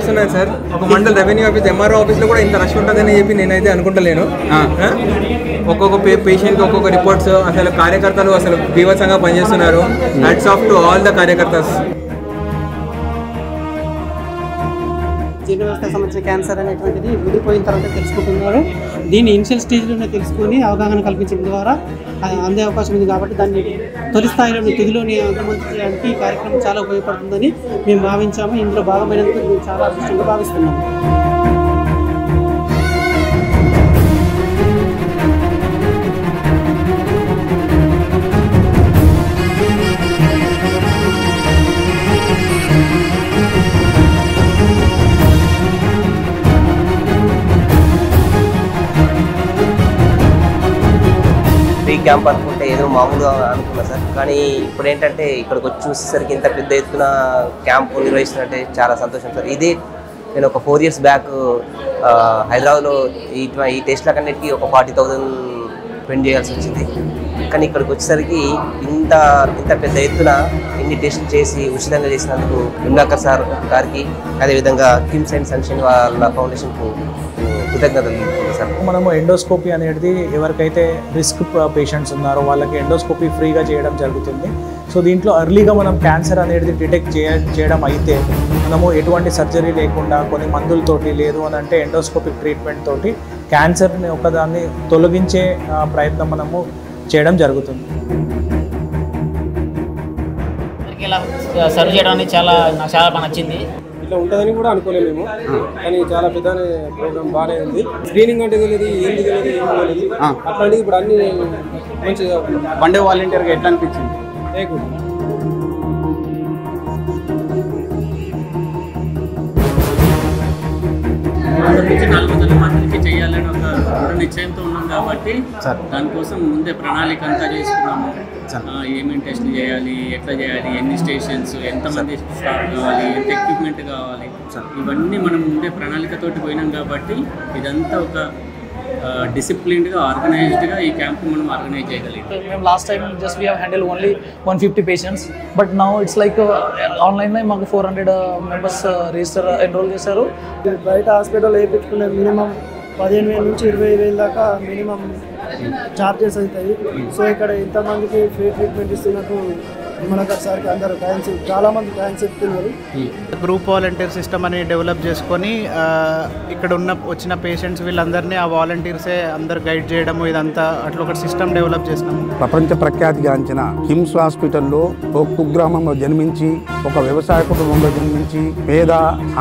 వస్తున్నాను సార్. ఒక mandal revenue office MRO ఆఫీస్లో కూడా ఇంత రష్ ఉంటుందని చెప్పి నేనైతే అనుకుంటలేను. ఒక్కొక్క పేషెంట్కి ఒక్కొక్క రిపోర్ట్స్, అసలు కార్యకర్తలు అసలు బీభత్సంగా పనిచేస్తున్నారు. Hats off to all the కార్యకర్తస్. జీర్ణ వ్యవస్థకు సంబంధించిన క్యాన్సర్ అనేటువంటిది ముదిరిపోయిన తర్వాత తెలుసుకుంటున్నారు. దీన్ని ఇనిషియల్ స్టేజ్లోనే తెలుసుకొని అవగాహన కల్పించడం ద్వారా అందే అవకాశం ఉంది. కాబట్టి దాన్ని తొలి స్థాయిలోని తుదిలోని అంతమందించడానికి ఈ కార్యక్రమం చాలా ఉపయోగపడుతుందని మేము భావించాము. ఇందులో భాగమైనందుకు మేము చాలా అదృష్టంగా భావిస్తున్నాము. క్యాంప్ అనుకుంటే ఏదో మామూలుగా అనుకున్నా సార్. కానీ ఇప్పుడు ఏంటంటే ఇక్కడికి వచ్చి చూసేసరికి ఇంత పెద్ద ఎత్తున క్యాంపు నిర్వహిస్తున్నట్టే చాలా సంతోషం సార్. ఇదే నేను ఒక 4 years బ్యాక్ హైదరాబాద్లో ఈ టెస్ట్లకన్నిటికీ ఒక 40,000 స్పెండ్ చేయాల్సి వచ్చింది. కానీ ఇక్కడికి వచ్చేసరికి ఇంత పెద్ద ఎత్తున ఇన్ని టెస్టులు చేసి ఉచితంగా చేసినందుకు విమలాకర్ సార్ గారికి, అదేవిధంగా కిమ్స్ అండ్ సన్షైన్ వాళ్ళ ఫౌండేషన్కు కృతజ్ఞతలు సార్. మనము ఎండోస్కోపీ అనేది ఎవరికైతే రిస్క్ పేషెంట్స్ ఉన్నారో వాళ్ళకి ఎండోస్కోపీ ఫ్రీగా చేయడం జరుగుతుంది. సో దీంట్లో ఎర్లీగా మనం క్యాన్సర్ అనేది డిటెక్ట్ చేయడం అయితే మనము ఎటువంటి సర్జరీ లేకుండా కొన్ని మందులతోటి, లేదు అని అంటే ఎండోస్కోపిక్ ట్రీట్మెంట్ తోటి క్యాన్సర్ని ఒకదాన్ని తొలగించే ప్రయత్నం మనము చేయడం జరుగుతుంది. ఇలా సర్వ్ చేయడానికి నాకు చాలా బాగా నచ్చింది. ఇట్లా ఉంటుందని కూడా అనుకోలేము మేము, కానీ చాలా పెద్ద ప్రోగ్రామ్ బాగానే ఉంది. స్క్రీనింగ్ అంటే తెలియదు, ఏం తెలియదు, ఏం తెలియదు. అట్లాంటిది ఇప్పుడు అన్ని మంచిగా వన్ డే వాలంటీర్గా ఎట్లా అనిపించింది? నుంచి 400 మందికి చేయాలని ఒక నిశ్చయంతో ఉన్నాం కాబట్టి దానికోసం ముందే ప్రణాళిక అంతా చేసుకున్నాము. ఏమేమి టెస్ట్లు చేయాలి, ఎట్లా చేయాలి, ఎన్ని స్టేషన్స్, ఎంతమంది స్టాఫ్ కావాలి, ఎంత ఎక్విప్మెంట్ కావాలి, ఇవన్నీ మనం ముందే ప్రణాళికతోటి పోయినాం కాబట్టి ఇదంతా ఒక డిసిప్లిన్డ్గా, ఆర్గనైజ్డ్గా ఈ క్యాంప్ మనం ఆర్గనైజ్ చేయగలిగాం. మేము last time just we have handle only 150 patients, but now it's like ఆన్లైన్లో మాకు 400 మెంబర్స్ ఎన్రోల్ చేశారు. బయట హాస్పిటల్ వేయించుకునే మినిమం 15,000 నుంచి 20,000 దాకా మినిమం చార్జెస్ అవుతాయి. సో ఇక్కడ ఇంతమందికి ఫ్రీ ట్రీట్మెంట్ ఇస్తున్నట్టు విమలాకర్ సార్కి అందరూ చాలా మంది థ్యాంక్స్ చెప్తున్నారు. గ్రూప్ వాలంటీర్ సిస్టమ్ అని డెవలప్ చేసుకొని ఇక్కడ వచ్చిన పేషెంట్స్ వీళ్ళందరినీ ఆ వాలంటీర్సే అందరు గైడ్ చేయడము, ఇదంతా అట్లా ఒక సిస్టమ్ డెవలప్ చేసినాము. ప్రపంచ ప్రఖ్యాతిగాంచిన కిమ్స్ హాస్పిటల్లో ఒక కుగ్రామంలో జన్మించి, ఒక వ్యవసాయ కుటుంబంలో జన్మించి, పేద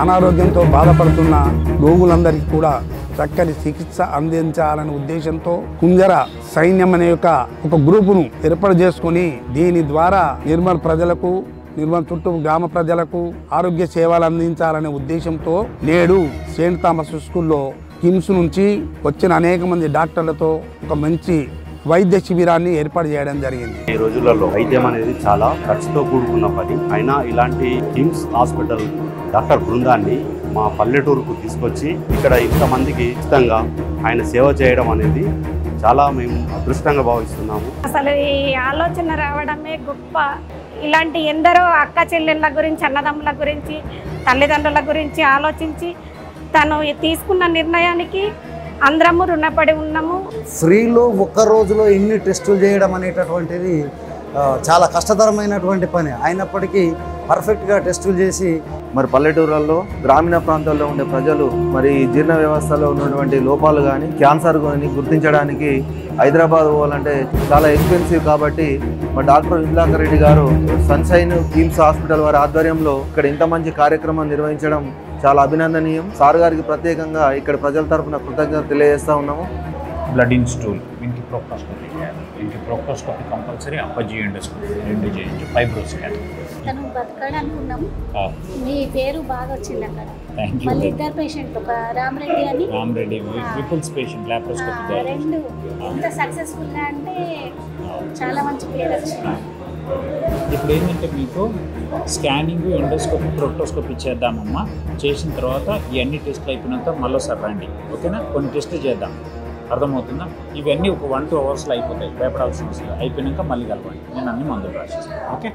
అనారోగ్యంతో బాధపడుతున్న రోగులందరికీ కూడా చక్కని చికిత్స అందించాలనే ఉద్దేశంతో కుంజర సైన్యం అనే ఒక గ్రూపును ఏర్పాటు చేసుకుని దీని ద్వారా నిర్మల్ ప్రజలకు, నిర్మల్ చుట్టూ గ్రామ ప్రజలకు ఆరోగ్య సేవలు అందించాలనే ఉద్దేశంతో నేడు సెయింట్ థామస్ స్కూల్లో కిమ్స్ నుంచి వచ్చిన అనేక మంది డాక్టర్లతో ఒక మంచి వైద్య శిబిరాన్ని ఏర్పాటు చేయడం జరిగింది. ఈ రోజులలో వైద్యం అనేది చాలా ఖర్చుతో కూడుకున్న పని. అయినా ఇలాంటి కిమ్స్ హాస్పిటల్ డాక్టర్ బృందాన్ని మా పల్లెటూరుకు తీసుకొచ్చి ఇక్కడ ఇంతమందికి ఉచితంగా ఆయన సేవ చేయడం అనేది చాలా మేము అదృష్టంగా భావిస్తున్నాము. అసలు ఈ ఆలోచన రావడమే గొప్ప. ఇలాంటి ఎందరో అక్క చెల్లెళ్ళ గురించి, అన్నదమ్ముల గురించి, తల్లిదండ్రుల గురించి ఆలోచించి తను తీసుకున్న నిర్ణయానికి అందరము రుణపడి ఉన్నాము. ఫ్రీలో ఒక్క రోజులో ఇన్ని టెస్టులు చేయడం అనేటటువంటిది చాలా కష్టతరమైనటువంటి పని. అయినప్పటికీ పర్ఫెక్ట్గా టెస్టులు చేసి మరి పల్లెటూరులలో, గ్రామీణ ప్రాంతాల్లో ఉండే ప్రజలు మరి జీర్ణ వ్యవస్థలో ఉన్నటువంటి లోపాలు కానీ, క్యాన్సర్ కానీ గుర్తించడానికి హైదరాబాద్ పోవాలంటే చాలా ఎక్స్పెన్సివ్. కాబట్టి మా డాక్టర్ విమలాకర్ రెడ్డి గారు సన్షైన్ కిమ్స్ హాస్పిటల్ వారి ఆధ్వర్యంలో ఇక్కడ ఇంత మంచి కార్యక్రమం నిర్వహించడం చాలా అభినందనీయం. సార్ గారికి ప్రత్యేకంగా ఇక్కడ ప్రజల తరఫున కృతజ్ఞత తెలియజేస్తూ ఉన్నాము. బ్లడ్ ఇన్ స్టూల్, ఇంటి ప్రోక్టోస్కోపీ చేయాలి. ఇంటి ప్రోక్టోస్కోపీ కంపల్సరీ, అప్పజీ ఎండోస్కోపీ 2 చేయించి, ఫైబ్రో స్కాన్. తను బతకడానికి ఉన్నాము. మీ పేరు బాగా వచ్చింది అక్కడ. మళ్ళీ 2 పేషెంట్, ఒక రామరెడ్డి అని, రామరెడ్డి పీపుల్స్ పేషెంట్ లాప్రోస్కోపీ 2 ఎంత సక్సెస్ఫుల్గా అంటే చాలా మంచి పేరు వచ్చింది. ఇప్పుడు ఏంటంటే మీకు స్కానింగ్, ఎండోస్కోపీ, ప్రోక్టోస్కోపీ చేద్దామమ్మా. చేసిన తర్వాత ఈ అన్ని టెస్ట్లు అయిపోయినంత మళ్ళీ సార్ రండి, ఓకేనా? కొన్ని టెస్టులు చేద్దాం, అర్థమవుతుందా? ఇవన్నీ ఒక 1-2 అవర్స్లో అయిపోతాయి, భయపడాల్సిన అవసరం. అయిపోయినాక మళ్ళీ కలవండి, నేను అన్ని మందులు రాసిస్తాను, ఓకే?